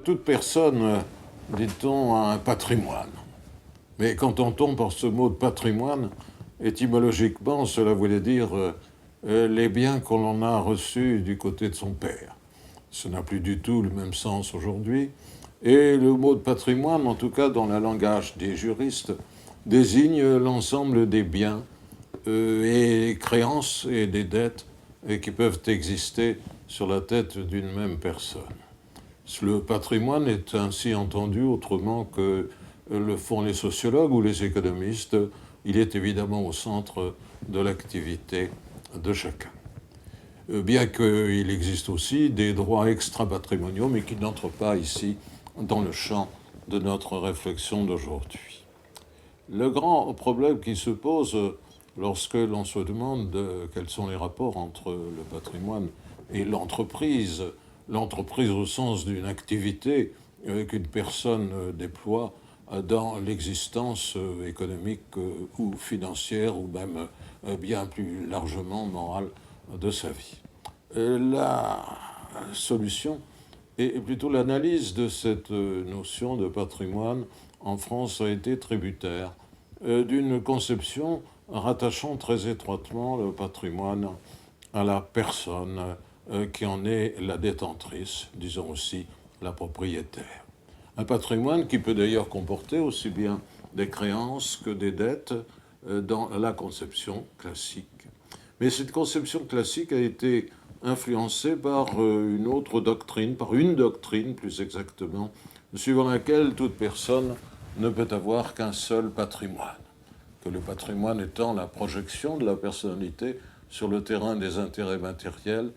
toute personne, dit-on, a un patrimoine. Mais quand on tombe par ce mot de patrimoine, étymologiquement, cela voulait dire les biens qu'on en a reçus du côté de son père. Ce n'a plus du tout le même sens aujourd'hui. Et le mot de patrimoine, en tout cas dans le langage des juristes, désigne l'ensemble des biens et créances et des dettes qui peuvent exister sur la tête d'une même personne. Le patrimoine est ainsi entendu autrement que le font les sociologues ou les économistes. Il est évidemment au centre de l'activité de chacun. Bien qu'il existe aussi des droits extra-patrimoniaux, mais qui n'entrent pas ici dans le champ de notre réflexion d'aujourd'hui. Le grand problème qui se pose lorsque l'on se demande quels sont les rapports entre le patrimoine et l'entreprise au sens d'une activité qu'une personne déploie dans l'existence économique ou financière ou même bien plus largement morale de sa vie. La solution est plutôt l'analyse de cette notion de patrimoine en France a été tributaire d'une conception rattachant très étroitement le patrimoine à la personne qui en est la détentrice, disons aussi la propriétaire. Un patrimoine qui peut d'ailleurs comporter aussi bien des créances que des dettes dans la conception classique. Mais cette conception classique a été influencée par une autre doctrine, par une doctrine plus exactement, suivant laquelle toute personne ne peut avoir qu'un seul patrimoine, que le patrimoine étant la projection de la personnalité sur le terrain des intérêts matériels,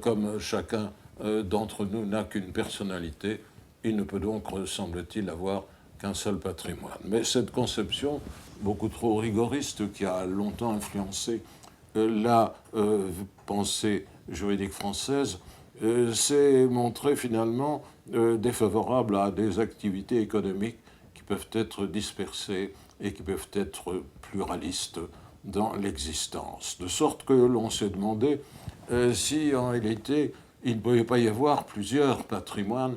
comme chacun d'entre nous n'a qu'une personnalité, il ne peut donc, semble-t-il, avoir qu'un seul patrimoine. Mais cette conception, beaucoup trop rigoriste, qui a longtemps influencé la pensée juridique française, s'est montrée finalement défavorable à des activités économiques qui peuvent être dispersées et qui peuvent être pluralistes dans l'existence. De sorte que l'on s'est demandé si en réalité il ne pouvait pas y avoir plusieurs patrimoines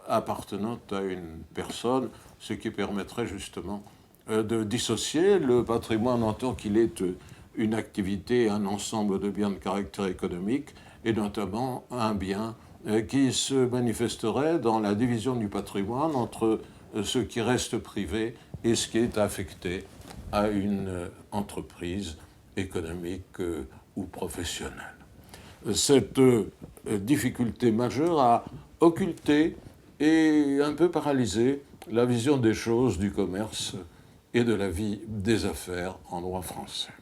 appartenant à une personne, ce qui permettrait justement de dissocier le patrimoine en tant qu'il est une activité, un ensemble de biens de caractère économique, et notamment un bien qui se manifesterait dans la division du patrimoine entre ce qui reste privé et ce qui est affecté à une entreprise économique ou professionnelle. Cette difficulté majeure a occulté et un peu paralysé la vision des choses du commerce et de la vie des affaires en droit français.